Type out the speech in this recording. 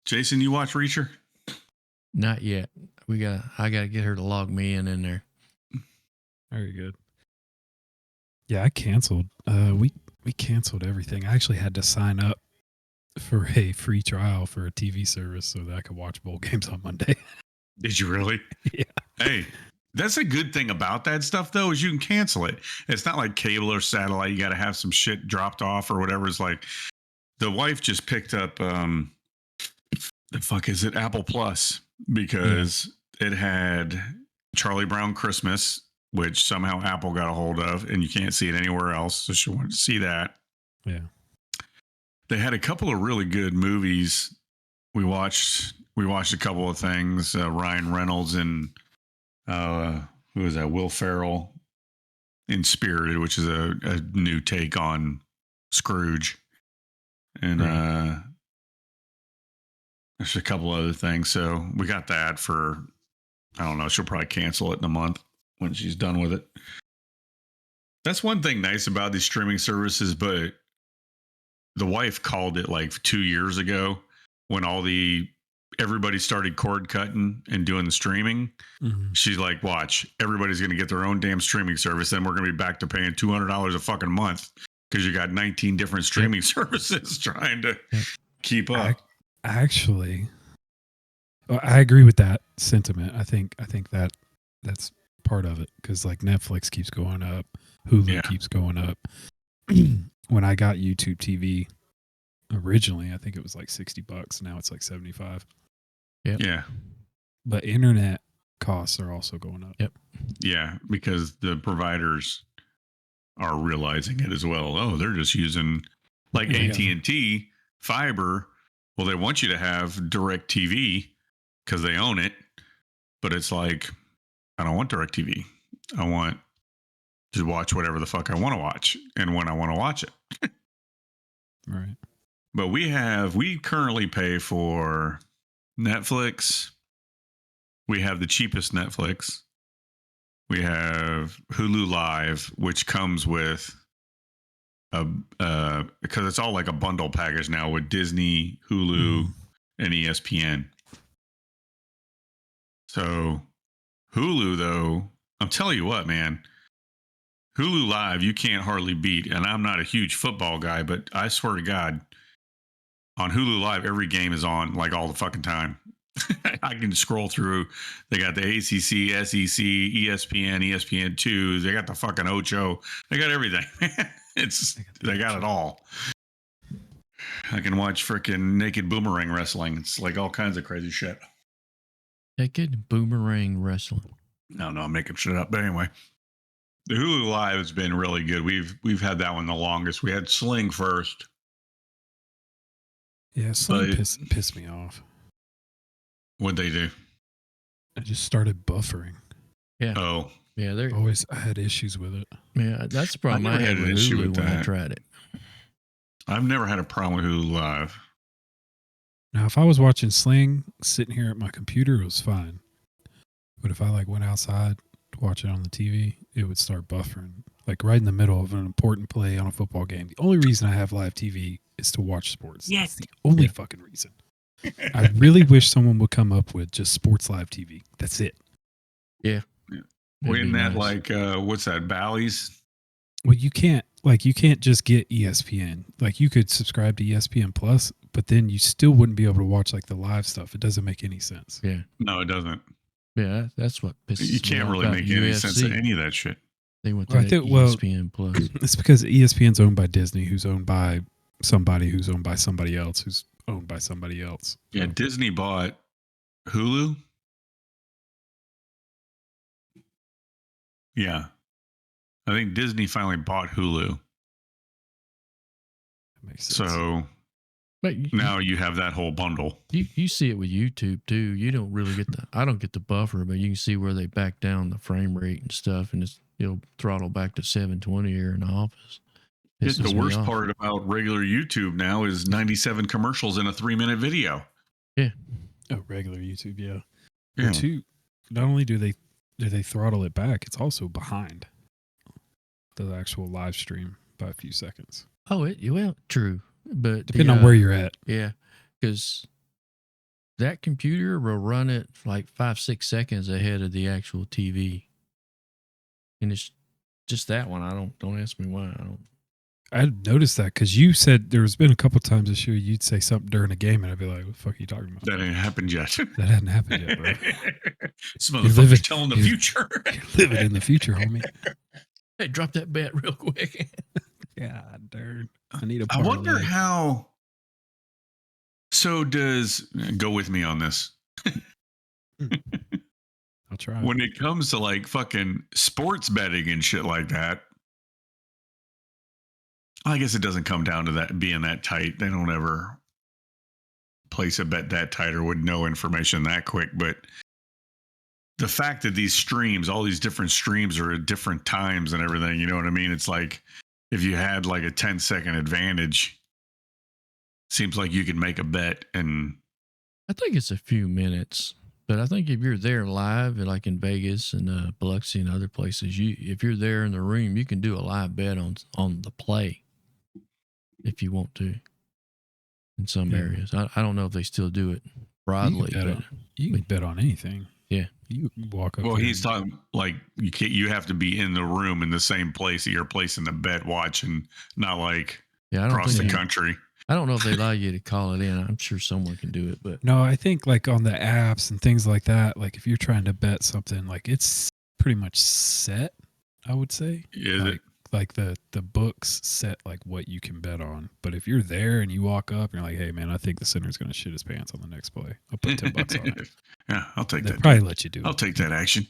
Jason, you watch Reacher? Not yet. I gotta get her to log me in there. Very good. Yeah, I canceled. We canceled everything. I actually had to sign up for a free trial for a TV service so that I could watch bowl games on Monday. Did you really? Yeah. Hey, that's a good thing about that stuff, though, is you can cancel it. It's not like cable or satellite. You got to have some shit dropped off or whatever. It's like the wife just picked up, the fuck is it? Apple Plus, because it had Charlie Brown Christmas, which somehow Apple got a hold of, and you can't see it anywhere else. So she wanted to see that. Yeah. They had a couple of really good movies. We watched a couple of things. Ryan Reynolds and who was that? Will Ferrell in Spirited, which is a new take on Scrooge. And there's a couple other things. So we got that for, I don't know, she'll probably cancel it in a month when she's done with it. That's one thing nice about these streaming services, but the wife called it like 2 years ago when everybody started cord cutting and doing the streaming. Mm-hmm. She's like, watch, everybody's going to get their own damn streaming service. Then we're going to be back to paying $200 a fucking month because you got 19 different streaming services trying to keep up. Actually, I agree with that sentiment. I think that's part of it because like Netflix keeps going up, Hulu keeps going up. When I got YouTube TV originally, I think it was like $60. Now it's like $75. Yep. Yeah. But internet costs are also going up. Yep. Yeah, because the providers are realizing it as well. Oh, they're just using like AT&T fiber. Well, they want you to have direct TV because they own it. But it's like, I don't want direct TV. I want to watch whatever the fuck I want to watch and when I want to watch it. Right. But we currently pay for Netflix. We have the cheapest Netflix. We have Hulu Live, which comes with because it's all like a bundle package now with Disney, Hulu, and ESPN. So Hulu, though, I'm telling you what, man, Hulu Live, you can't hardly beat. And I'm not a huge football guy, but I swear to God, on Hulu Live, every game is on like all the fucking time. I can scroll through. They got the ACC, SEC, ESPN, ESPN2. They got the fucking Ocho. They got everything. They got it all. I can watch freaking naked boomerang wrestling. It's like all kinds of crazy shit. Naked boomerang wrestling. No, I'm making shit up. But anyway, the Hulu Live has been really good. We've had that one the longest. We had Sling first. Yeah, Sling pissed me off. What'd they do? I just started buffering. Yeah. Oh. Yeah, I had issues with it. Yeah, that's the problem. I had an issue with that. I tried it. I've never had a problem with Hulu Live. Now, if I was watching Sling sitting here at my computer, it was fine. But if I like went outside to watch it on the TV, it would start buffering. Like right in the middle of an important play on a football game. The only reason I have live TV is to watch sports. Yes. That's the only fucking reason. I really wish someone would come up with just sports live TV. That's it. Yeah. Isn't that nice. Like, what's that, Bally's? Well, you can't just get ESPN. Like you could subscribe to ESPN Plus, but then you still wouldn't be able to watch like the live stuff. It doesn't make any sense. Yeah. No, it doesn't. Yeah, that's what pisses me off. You can't really make any sense of any of that shit. They went to ESPN Plus. It's because ESPN's owned by Disney, who's owned by somebody who's owned by somebody else, who's owned by somebody else. Yeah, Disney bought Hulu. Yeah. I think Disney finally bought Hulu. That makes sense. So now you have that whole bundle. You see it with YouTube too. You don't really get I don't get the buffer, but you can see where they back down the frame rate and stuff, and it'll throttle back to 720 here in the office. The worst part about regular YouTube now is 97 commercials in a 3-minute video. Yeah. Oh, regular YouTube, yeah. Yeah. Not only do they throttle it back, it's also behind the actual live stream by a few seconds. Oh, true. But depending on where you're at. Yeah. Because that computer will run it like 5-6 seconds ahead of the actual TV, and it's just that one. Don't ask me why. I don't. I noticed that because you said there's been a couple times this year you'd say something during a game and I'd be like, "What the fuck are you talking about?" That ain't happened yet. That hadn't happened yet, bro. This living- motherfucker's telling the you're- future. You're living in the future, homie. Hey, drop that bet real quick. God darn. I need a I wonder parlay. how. So does go with me on this. I'll try. When it comes to like fucking sports betting and shit like that, I guess it doesn't come down to that being that tight. They don't ever place a bet that tight or would know information that quick. But the fact that these streams, all these different streams are at different times and everything, you know what I mean? It's like if you had like a 10-second advantage, seems like you could make a bet and I think it's a few minutes, but I think if you're there live, like in Vegas and Biloxi and other places, if you're there in the room, you can do a live bet on the play if you want to. In some Yeah. areas, I don't know if they still do it broadly, but You can bet on anything. Yeah. You can walk up. well, there he's talking like you have to be in the room in the same place that you're placing the bet watching, not like yeah, I don't across the think country. I don't know if they allow you to call it in. I'm sure someone can do it, but No, I think like on the apps and things like that, like if you're trying to bet something, like it's pretty much set, I would say. Is like, it? like the books set like what you can bet on. But if you're there and you walk up and you're like, hey man, I think the center's gonna shit his pants on the next play. I'll put $10 on it. Yeah, I'll take They'll that. probably let you do I'll it. take that action.